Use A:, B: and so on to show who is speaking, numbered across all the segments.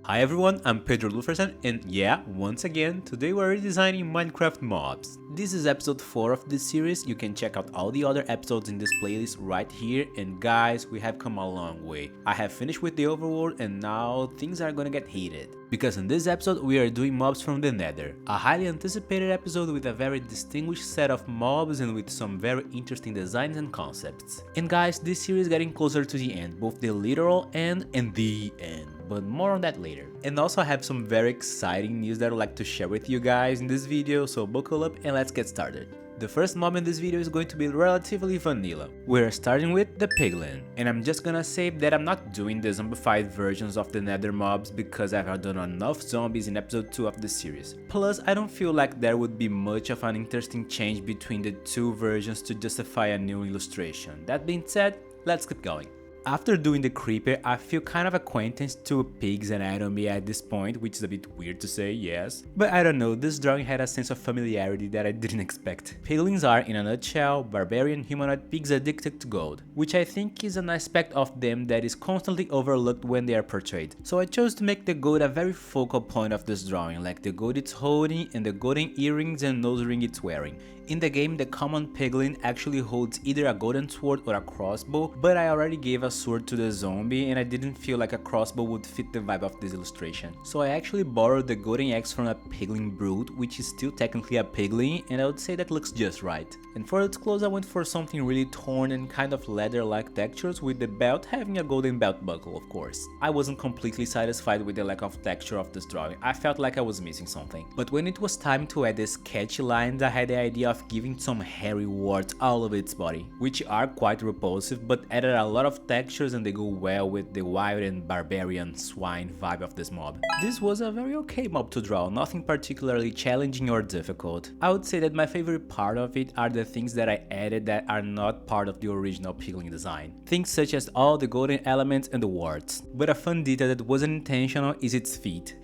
A: Hi everyone, I'm Pedro Luferson, and yeah, once again, today we're redesigning Minecraft mobs. This is episode 4 of this series. You can check out all the other episodes in this playlist right here, and guys, we have come a long way. I have finished with the overworld and now things are gonna get heated. Because in this episode we are doing mobs from the Nether, a highly anticipated episode with a very distinguished set of mobs and with some very interesting designs and concepts. And guys, this series is getting closer to the end, both the literal end and the end. But more on that later. And also I have some very exciting news that I'd like to share with you guys in this video, so buckle up and let's get started. The first mob in this video is going to be relatively vanilla. We're starting with the piglin, and I'm just gonna say that I'm not doing the zombified versions of the Nether mobs because I've done enough zombies in episode 2 of the series. Plus, I don't feel like there would be much of an interesting change between the two versions to justify a new illustration. That being said, let's keep going. After doing the creeper, I feel kind of acquaintance to pigs anatomy at this point, which is a bit weird to say, yes. But I don't know, this drawing had a sense of familiarity that I didn't expect. Piglins are, in a nutshell, barbarian humanoid pigs addicted to gold, which I think is an aspect of them that is constantly overlooked when they are portrayed. So I chose to make the gold a very focal point of this drawing, like the gold it's holding and the golden earrings and nose ring it's wearing. In the game, the common piglin actually holds either a golden sword or a crossbow, but I already gave a sword to the zombie and I didn't feel like a crossbow would fit the vibe of this illustration. So I actually borrowed the golden axe from a piglin brute, which is still technically a piglin, and I would say that looks just right. And for its clothes I went for something really torn and kind of leather-like textures, with the belt having a golden belt buckle, of course. I wasn't completely satisfied with the lack of texture of this drawing. I felt like I was missing something. But when it was time to add the sketchy lines, I had the idea of giving some hairy warts all over its body, which are quite repulsive but added a lot of textures and they go well with the wild and barbarian swine vibe of this mob. This was a very okay mob to draw, nothing particularly challenging or difficult. I would say that my favorite part of it are the things that I added that are not part of the original piglin design. Things such as all the golden elements and the warts. But a fun detail that wasn't intentional is its feet.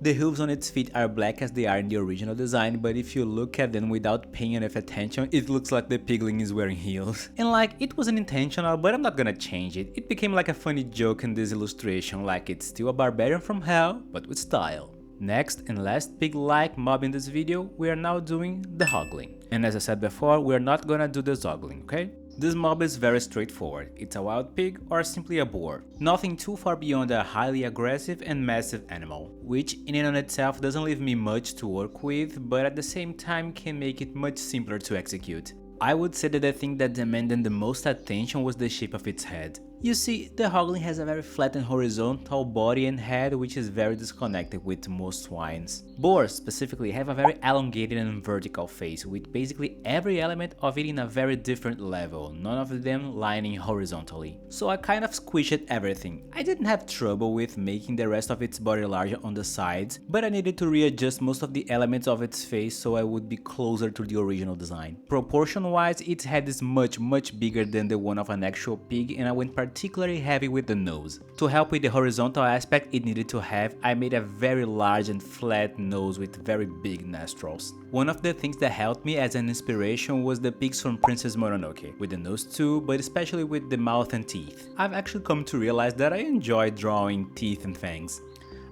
A: The hooves on its feet are black as they are in the original design, but if you look at them without paying enough attention, it looks like the piglin is wearing heels. And like, it wasn't intentional, but I'm not gonna change it. It became like a funny joke in this illustration, like it's still a barbarian from hell, but with style. Next and last pig-like mob in this video, we are now doing the Hogling. And as I said before, we are not gonna do the Zogling, okay? This mob is very straightforward. It's a wild pig or simply a boar. Nothing too far beyond a highly aggressive and massive animal, which in and on itself doesn't leave me much to work with, but at the same time can make it much simpler to execute. I would say that the thing that demanded the most attention was the shape of its head. You see, the Hogling has a very flat and horizontal body and head, which is very disconnected with most swines. Boars specifically have a very elongated and vertical face, with basically every element of it in a very different level, none of them lining horizontally. So I kind of squished everything. I didn't have trouble with making the rest of its body larger on the sides, but I needed to readjust most of the elements of its face so I would be closer to the original design. Proportion-wise, its head is much bigger than the one of an actual pig, and I went particularly heavy with the nose. To help with the horizontal aspect it needed to have, I made a very large and flat nose with very big nostrils. One of the things that helped me as an inspiration was the pigs from Princess Mononoke, with the nose too, but especially with the mouth and teeth. I've actually come to realize that I enjoy drawing teeth and fangs.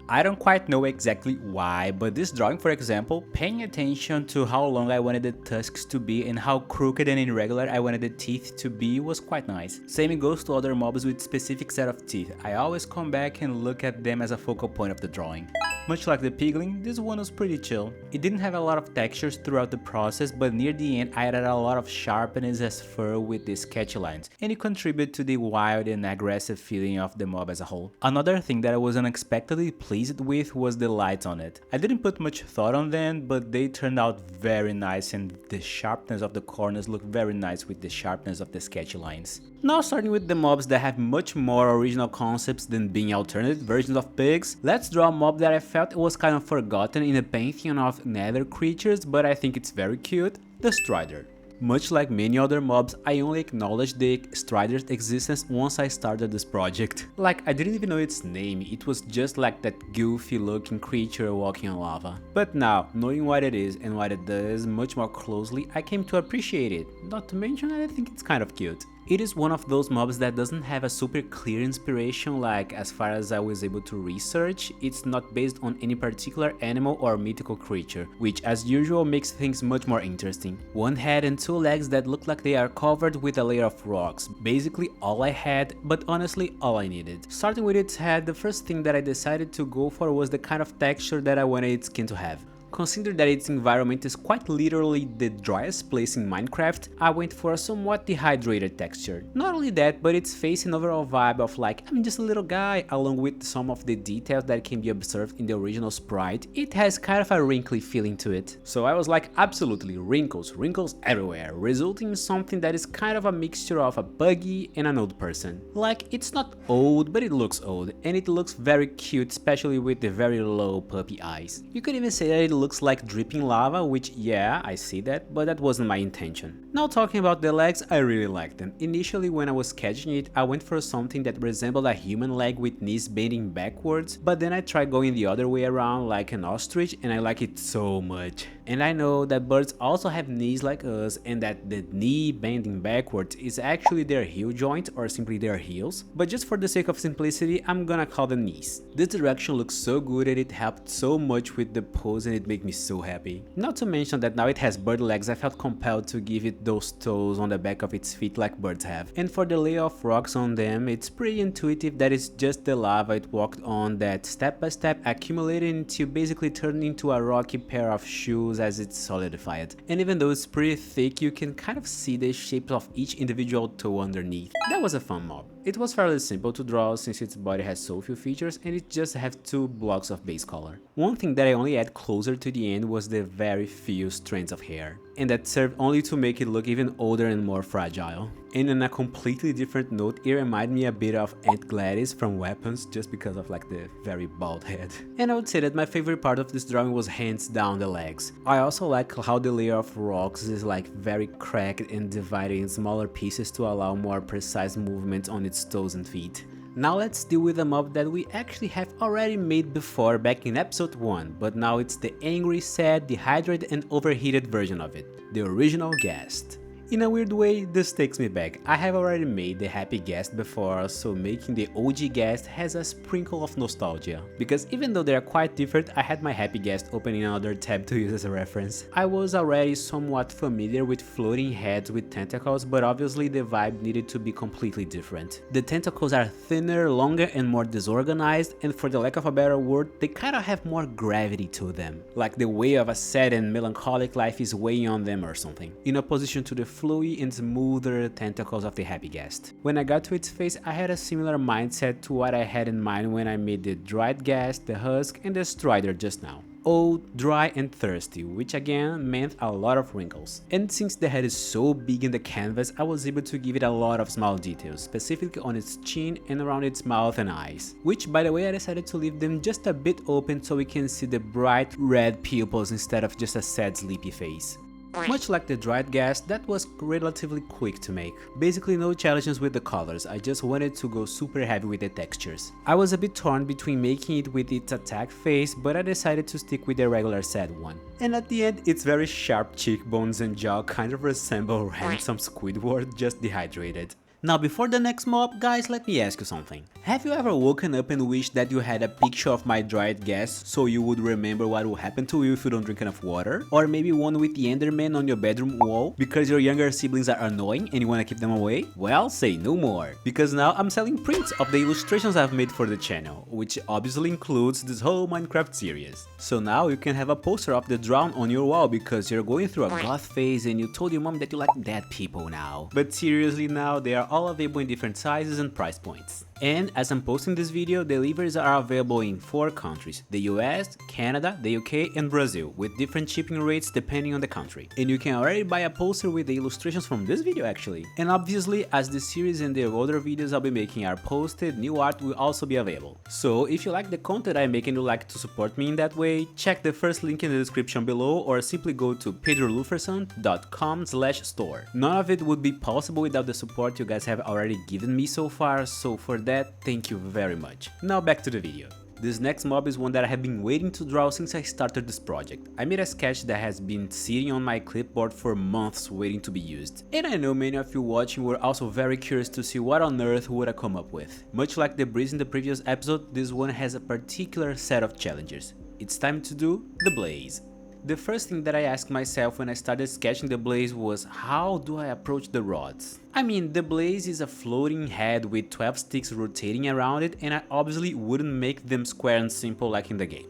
A: I don't quite know exactly why, but this drawing, for example, paying attention to how long I wanted the tusks to be and how crooked and irregular I wanted the teeth to be was quite nice. Same goes to other mobs with specific set of teeth. I always come back and look at them as a focal point of the drawing. Much like the piglin, this one was pretty chill. It didn't have a lot of textures throughout the process, but near the end I added a lot of sharpness as fur with the sketchy lines, and it contributed to the wild and aggressive feeling of the mob as a whole. Another thing that I was unexpectedly pleased with was the lights on it. I didn't put much thought on them, but they turned out very nice, and the sharpness of the corners looked very nice with the sharpness of the sketchy lines. Now starting with the mobs that have much more original concepts than being alternate versions of pigs, let's draw a mob that I felt was kind of forgotten in the pantheon of Nether creatures, but I think it's very cute, the Strider. Much like many other mobs, I only acknowledged the Strider's existence once I started this project. Like, I didn't even know its name, it was just like that goofy looking creature walking on lava. But now, knowing what it is and what it does much more closely, I came to appreciate it, not to mention I think it's kind of cute. It is one of those mobs that doesn't have a super clear inspiration, like as far as I was able to research, it's not based on any particular animal or mythical creature, which as usual makes things much more interesting. One head and two legs that look like they are covered with a layer of rocks, basically all I had, but honestly all I needed. Starting with its head, the first thing that I decided to go for was the kind of texture that I wanted its skin to have. Consider that its environment is quite literally the driest place in Minecraft, I went for a somewhat dehydrated texture. Not only that, but its face and overall vibe of like, I'm just a little guy, along with some of the details that can be observed in the original sprite, it has kind of a wrinkly feeling to it. So I was like, absolutely, wrinkles everywhere, resulting in something that is kind of a mixture of a buggy and an old person. Like, it's not old, but it looks old, and it looks very cute, especially with the very low puppy eyes. You could even say that it looks like dripping lava, which yeah, I see that, but that wasn't my intention. Now talking about the legs, I really like them. Initially when I was sketching it, I went for something that resembled a human leg with knees bending backwards, but then I tried going the other way around like an ostrich and I like it so much. And I know that birds also have knees like us and that the knee bending backwards is actually their heel joint or simply their heels, but just for the sake of simplicity, I'm gonna call them knees. This direction looks so good and it helped so much with the pose and it made me so happy. Not to mention that now it has bird legs, I felt compelled to give it those toes on the back of its feet like birds have. And for the layer of rocks on them, it's pretty intuitive that it's just the lava it walked on that step by step accumulated until basically turned into a rocky pair of shoes as it's solidified. And even though it's pretty thick, you can kind of see the shapes of each individual toe underneath. That was a fun mob. It was fairly simple to draw since its body has so few features and it just has 2 blocks of base color. One thing that I only added closer to the end was the very few strands of hair, and that served only to make it look even older and more fragile. And on a completely different note, it reminded me a bit of Aunt Gladys from Weapons just because of like the very bald head. And I would say that my favorite part of this drawing was hands down the legs. I also like how the layer of rocks is like very cracked and divided in smaller pieces to allow more precise movement on its toes and feet. Now let's deal with a mob that we actually have already made before back in episode 1, but now it's the angry, sad, dehydrated and overheated version of it, the original Ghast. In a weird way, this takes me back. I have already made the happy Ghast before, so making the OG Ghast has a sprinkle of nostalgia. Because even though they are quite different, I had my happy Ghast open in another tab to use as a reference. I was already somewhat familiar with floating heads with tentacles, but obviously the vibe needed to be completely different. The tentacles are thinner, longer and more disorganized, and for the lack of a better word, they kinda have more gravity to them. Like the weight of a sad and melancholic life is weighing on them or something. In opposition to the flowy and smoother tentacles of the happy Ghast. When I got to its face, I had a similar mindset to what I had in mind when I made the dried Ghast, the husk, and the strider just now. Old, dry and thirsty, which again meant a lot of wrinkles. And since the head is so big in the canvas, I was able to give it a lot of small details, specifically on its chin and around its mouth and eyes. Which, by the way, I decided to leave them just a bit open so we can see the bright red pupils instead of just a sad sleepy face. Much like the dried Ghast, that was relatively quick to make. Basically no challenges with the colors, I just wanted to go super heavy with the textures. I was a bit torn between making it with its attack face, but I decided to stick with the regular sad one. And at the end, its very sharp cheekbones and jaw kind of resemble handsome Squidward, just dehydrated. Now before the next mob, guys, let me ask you something. Have you ever woken up and wished that you had a picture of my dried Ghast so you would remember what will happen to you if you don't drink enough water? Or maybe one with the Enderman on your bedroom wall because your younger siblings are annoying and you wanna keep them away? Well, say no more, because now I'm selling prints of the illustrations I've made for the channel, which obviously includes this whole Minecraft series. So now you can have a poster of the drown on your wall because you're going through a goth phase and you told your mom that you like dead people now. But seriously now, they are all available in different sizes and price points. And as I'm posting this video, deliveries are available in 4 countries, the US, Canada, the UK and Brazil, with different shipping rates depending on the country. And you can already buy a poster with the illustrations from this video actually. And obviously, as the series and the other videos I'll be making are posted, new art will also be available. So if you like the content I make and you'd like to support me in that way, check the first link in the description below or simply go to pedroluferson.com/store. None of it would be possible without the support you guys have already given me so far, so for that, thank you very much. Now back to the video. This next mob is one that I have been waiting to draw since I started this project. I made a sketch that has been sitting on my clipboard for months waiting to be used. And I know many of you watching were also very curious to see what on earth would I come up with. Much like the breeze in the previous episode, this one has a particular set of challenges. It's time to do the blaze. The first thing that I asked myself when I started sketching the blaze was, how do I approach the rods? I mean, the blaze is a floating head with 12 sticks rotating around it, and I obviously wouldn't make them square and simple like in the game.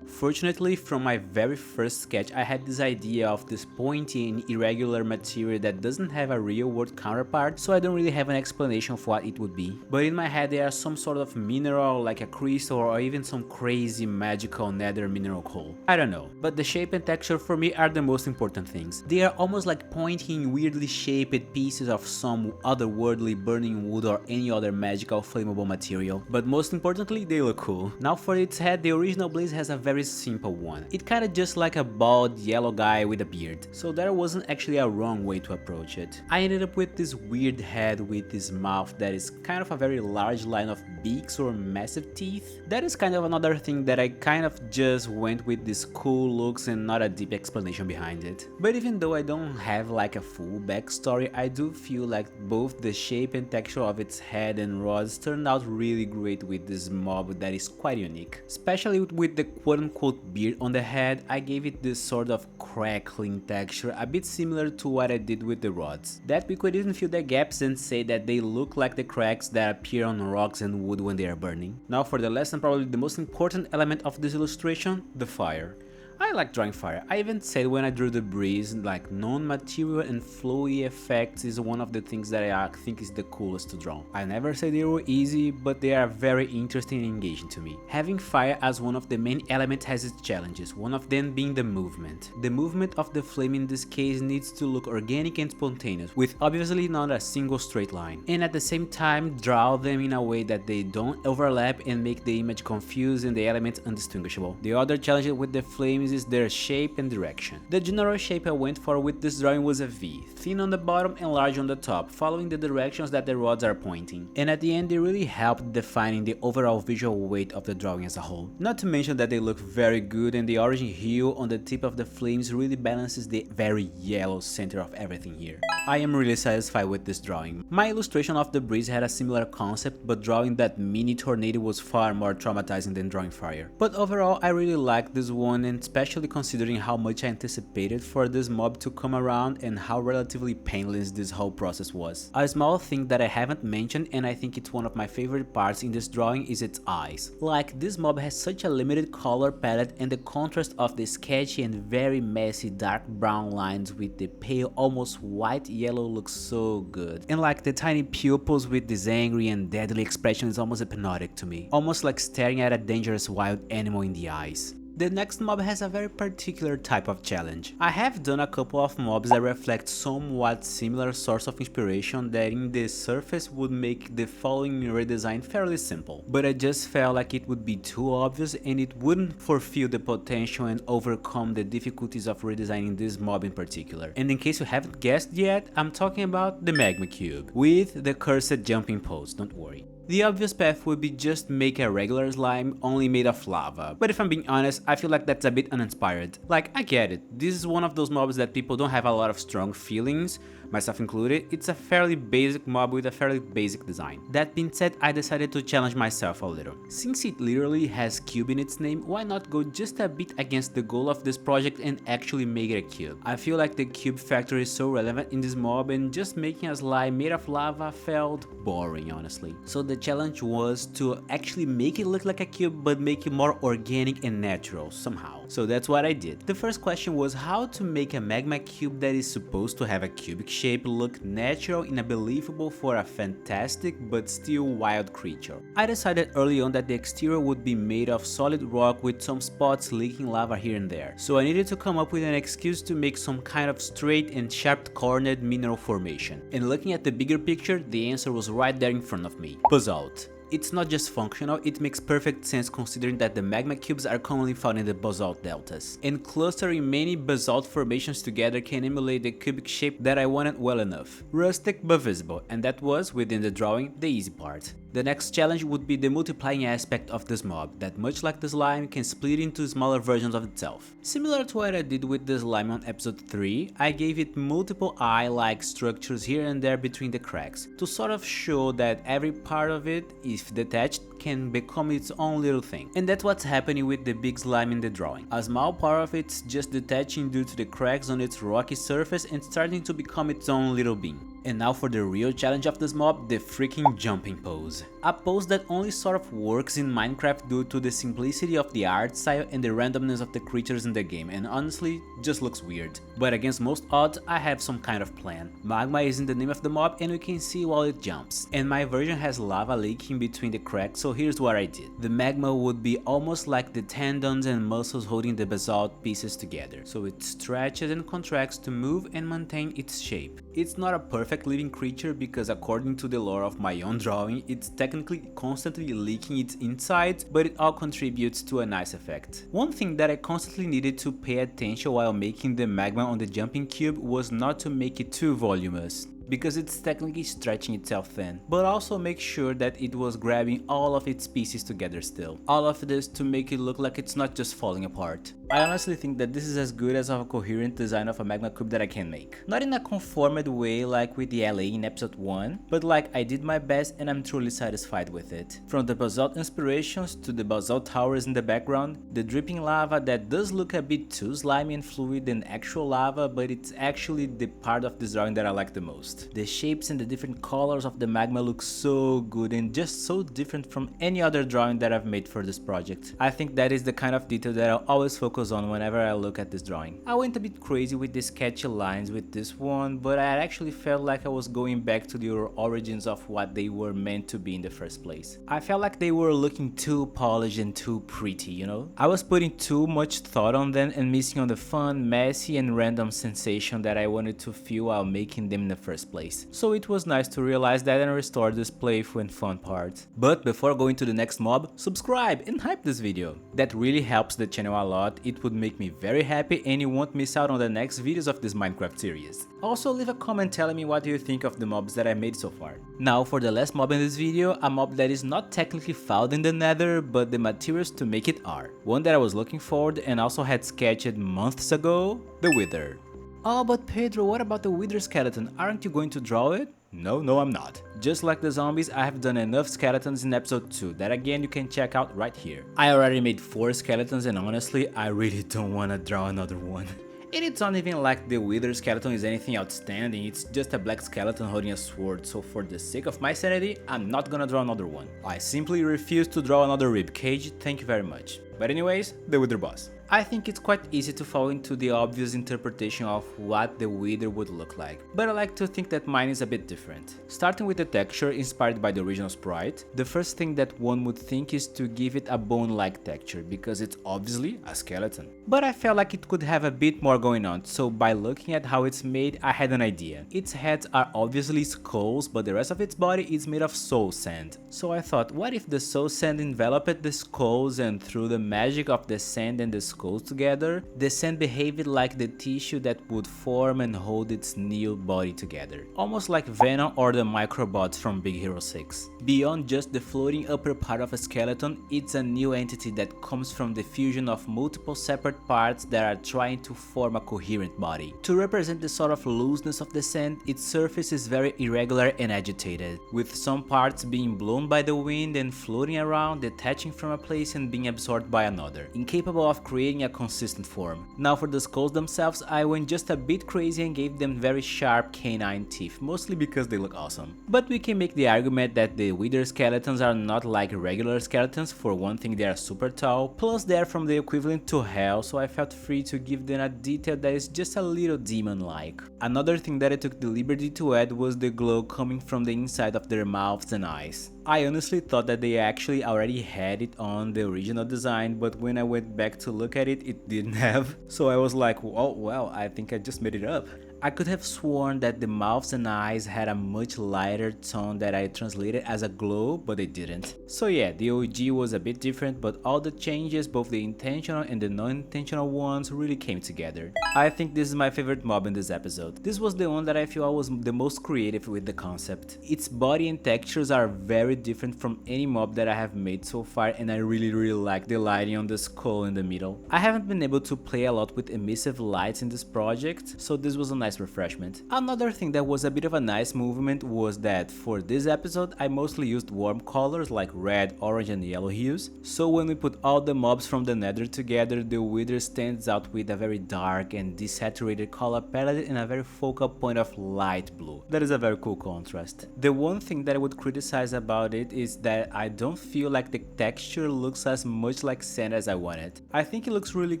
A: Fortunately, from my very first sketch, I had this idea of this pointy and irregular material that doesn't have a real-world counterpart, so I don't really have an explanation of what it would be. But in my head there are some sort of mineral like a crystal or even some crazy magical nether mineral coal. I don't know, but the shape and texture for me are the most important things. They are almost like pointing weirdly shaped pieces of some otherworldly burning wood or any other magical flammable material. But most importantly, they look cool. Now for its head, the original blaze has a very simple one. It kinda just like a bald yellow guy with a beard, so there wasn't actually a wrong way to approach it. I ended up with this weird head with this mouth that is kind of a very large line of beaks or massive teeth. That is kind of another thing that I kind of just went with these cool looks and not a deep explanation behind it. But even though I don't have like a full backstory, I do feel like both the shape and texture of its head and rods turned out really great with this mob that is quite unique. Especially with the quote-unquote beard on the head, I gave it this sort of crackling texture, a bit similar to what I did with the rods. That we could even fill the gaps and say that they look like the cracks that appear on rocks and wood when they are burning. Now for the last and probably the most important element of this illustration, the fire. I like drawing fire. I even said when I drew the breeze, like non-material and flowy effects is one of the things that I think is the coolest to draw. I never said they were easy, but they are very interesting and engaging to me. Having fire as one of the main elements has its challenges, one of them being the movement. The movement of the flame in this case needs to look organic and spontaneous, with obviously not a single straight line, and at the same time draw them in a way that they don't overlap and make the image confused and the elements undistinguishable. The other challenge with the flame is their shape and direction. The general shape I went for with this drawing was a V, thin on the bottom and large on the top, following the directions that the rods are pointing. And at the end they really helped defining the overall visual weight of the drawing as a whole. Not to mention that they look very good, and the orange hue on the tip of the flames really balances the very yellow center of everything here. I am really satisfied with this drawing. My illustration of the breeze had a similar concept, but drawing that mini tornado was far more traumatizing than drawing fire. But overall I really liked this one, and especially considering how much I anticipated for this mob to come around and how relatively painless this whole process was. A small thing that I haven't mentioned, and I think it's one of my favorite parts in this drawing, is its eyes. Like, this mob has such a limited color palette, and the contrast of the sketchy and very messy dark brown lines with the pale almost white yellow looks so good. And like the tiny pupils with this angry and deadly expression is almost hypnotic to me, almost like staring at a dangerous wild animal in the eyes. The next mob has a very particular type of challenge. I have done a couple of mobs that reflect somewhat similar source of inspiration that in the surface would make the following redesign fairly simple, but I just felt like it would be too obvious and it wouldn't fulfill the potential and overcome the difficulties of redesigning this mob in particular. And in case you haven't guessed yet, I'm talking about the Magma cube with the cursed jumping pose, don't worry. The obvious path would be just make a regular slime only made of lava, but if I'm being honest, I feel like that's a bit uninspired. Like, I get it, this is one of those mobs that people don't have a lot of strong feelings, myself included. It's a fairly basic mob with a fairly basic design. That being said, I decided to challenge myself a little. Since it literally has cube in its name, why not go just a bit against the goal of this project and actually make it a cube? I feel like the cube factor is so relevant in this mob, and just making a slime made of lava felt boring, honestly. So the challenge was to actually make it look like a cube but make it more organic and natural somehow. So that's what I did. The first question was how to make a magma cube that is supposed to have a cubic shape look natural and believable for a fantastic but still wild creature. I decided early on that the exterior would be made of solid rock with some spots leaking lava here and there. So I needed to come up with an excuse to make some kind of straight and sharp cornered mineral formation. And looking at the bigger picture, the answer was right there in front of me. Basalt. It's not just functional, it makes perfect sense considering that the magma cubes are commonly found in the basalt deltas, and clustering many basalt formations together can emulate the cubic shape that I wanted well enough. Rustic but visible, and that was, within the drawing, the easy part. The next challenge would be the multiplying aspect of this mob, that much like the slime can split into smaller versions of itself. Similar to what I did with the slime on episode 3, I gave it multiple eye-like structures here and there between the cracks, to sort of show that every part of it, if detached, can become its own little thing. And that's what's happening with the big slime in the drawing. A small part of it's just detaching due to the cracks on its rocky surface and starting to become its own little beam. And now for the real challenge of this mob, the freaking jumping pose. A pose that only sort of works in Minecraft due to the simplicity of the art style and the randomness of the creatures in the game, and honestly, just looks weird. But against most odds, I have some kind of plan. Magma is in the name of the mob and we can see while it jumps. And my version has lava leaking between the cracks, so here's what I did. The magma would be almost like the tendons and muscles holding the basalt pieces together, so it stretches and contracts to move and maintain its shape. It's not a perfect living creature because according to the lore of my own drawing, it's technically constantly leaking its insides, but it all contributes to a nice effect. One thing that I constantly needed to pay attention while making the magma on the jumping cube was not to make it too voluminous, because it's technically stretching itself thin, but also make sure that it was grabbing all of its pieces together still. All of this to make it look like it's not just falling apart. I honestly think that this is as good as a coherent design of a magma cube that I can make. Not in a conformed way like with the LA in episode 1, but like I did my best and I'm truly satisfied with it. From the basalt inspirations to the basalt towers in the background, the dripping lava that does look a bit too slimy and fluid than actual lava, but it's actually the part of this drawing that I like the most. The shapes and the different colors of the magma look so good and just so different from any other drawing that I've made for this project. I think that is the kind of detail that I'll always focus on whenever I look at this drawing. I went a bit crazy with the sketchy lines with this one, but I actually felt like I was going back to the origins of what they were meant to be in the first place. I felt like they were looking too polished and too pretty, you know? I was putting too much thought on them and missing on the fun, messy and random sensation that I wanted to feel while making them in the first place. So it was nice to realize that and restore this playful and fun part. But before going to the next mob, subscribe and hype this video. That really helps the channel a lot. It would make me very happy and you won't miss out on the next videos of this Minecraft series. Also leave a comment telling me what you think of the mobs that I made so far. Now for the last mob in this video, a mob that is not technically found in the Nether, but the materials to make it are. One that I was looking forward and also had sketched months ago, the Wither. Oh, but Pedro, what about the Wither skeleton? Aren't you going to draw it? No, I'm not. Just like the zombies, I have done enough skeletons in episode 2 that again you can check out right here. I already made 4 skeletons and honestly, I really don't wanna draw another one. And it's not even like the Wither skeleton is anything outstanding, it's just a black skeleton holding a sword, so for the sake of my sanity, I'm not gonna draw another one. I simply refuse to draw another ribcage, thank you very much. But anyways, the Wither boss. I think it's quite easy to fall into the obvious interpretation of what the Wither would look like, but I like to think that mine is a bit different. Starting with the texture inspired by the original sprite, the first thing that one would think is to give it a bone-like texture, because it's obviously a skeleton. But I felt like it could have a bit more going on, so by looking at how it's made, I had an idea. Its heads are obviously skulls, but the rest of its body is made of soul sand. So I thought, what if the soul sand enveloped the skulls and through the magic of the sand and the skulls together, the sand behaved like the tissue that would form and hold its new body together. Almost like Venom or the microbots from Big Hero 6. Beyond just the floating upper part of a skeleton, it's a new entity that comes from the fusion of multiple separate parts that are trying to form a coherent body. To represent the sort of looseness of the sand, its surface is very irregular and agitated, with some parts being blown by the wind and floating around, detaching from a place and being absorbed by another, incapable of creating a consistent form. Now for the skulls themselves, I went just a bit crazy and gave them very sharp canine teeth, mostly because they look awesome. But we can make the argument that the Wither skeletons are not like regular skeletons. For one thing, they are super tall, plus they are from the equivalent to hell, so I felt free to give them a detail that is just a little demon-like. Another thing that I took the liberty to add was the glow coming from the inside of their mouths and eyes. I honestly thought that they actually already had it on the original design, but when I went back to look at it, it didn't have. So I was like, oh well, I think I just made it up. I could have sworn that the mouths and eyes had a much lighter tone that I translated as a glow, but they didn't. So yeah, the OG was a bit different, but all the changes, both the intentional and the non-intentional ones, really came together. I think this is my favorite mob in this episode. This was the one that I feel I was the most creative with the concept. Its body and textures are very different from any mob that I have made so far, and I really like the lighting on the skull in the middle. I haven't been able to play a lot with emissive lights in this project, so this was a nice refreshment. Another thing that was a bit of a nice movement was that for this episode I mostly used warm colors like red, orange and yellow hues, so when we put all the mobs from the Nether together, the Wither stands out with a very dark and desaturated color palette and a very focal point of light blue. That is a very cool contrast. The one thing that I would criticize about it is that I don't feel like the texture looks as much like sand as I wanted. I think it looks really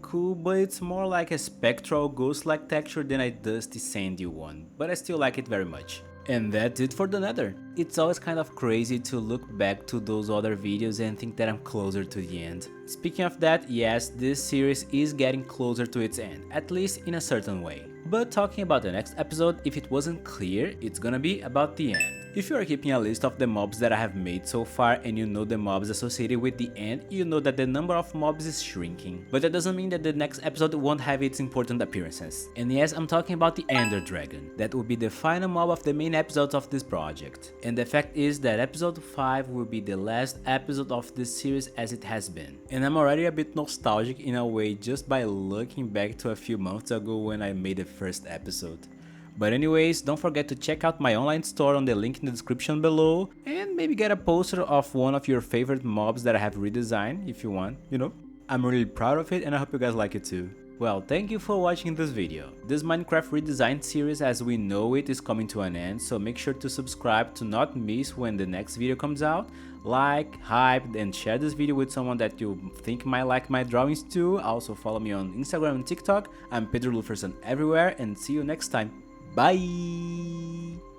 A: cool, but it's more like a spectral ghost-like texture than a dusty sandy one, but I still like it very much. And that's it for the Nether. It's always kind of crazy to look back to those other videos and think that I'm closer to the end. Speaking of that, yes, this series is getting closer to its end, at least in a certain way. But talking about the next episode, if it wasn't clear, it's gonna be about the end. If you are keeping a list of the mobs that I have made so far and you know the mobs associated with the end, you know that the number of mobs is shrinking. But that doesn't mean that the next episode won't have its important appearances. And yes, I'm talking about the Ender Dragon. That will be the final mob of the main episodes of this project. And the fact is that episode 5 will be the last episode of this series as it has been. And I'm already a bit nostalgic in a way just by looking back to a few months ago when I made the first episode. But anyways, don't forget to check out my online store on the link in the description below and maybe get a poster of one of your favorite mobs that I have redesigned if you want, you know. I'm really proud of it and I hope you guys like it too. Well, thank you for watching this video. This Minecraft redesign series as we know it is coming to an end, so make sure to subscribe to not miss when the next video comes out. Like, hype and share this video with someone that you think might like my drawings too. Also follow me on Instagram and TikTok. I'm Pedro Luferson everywhere and see you next time. Bye!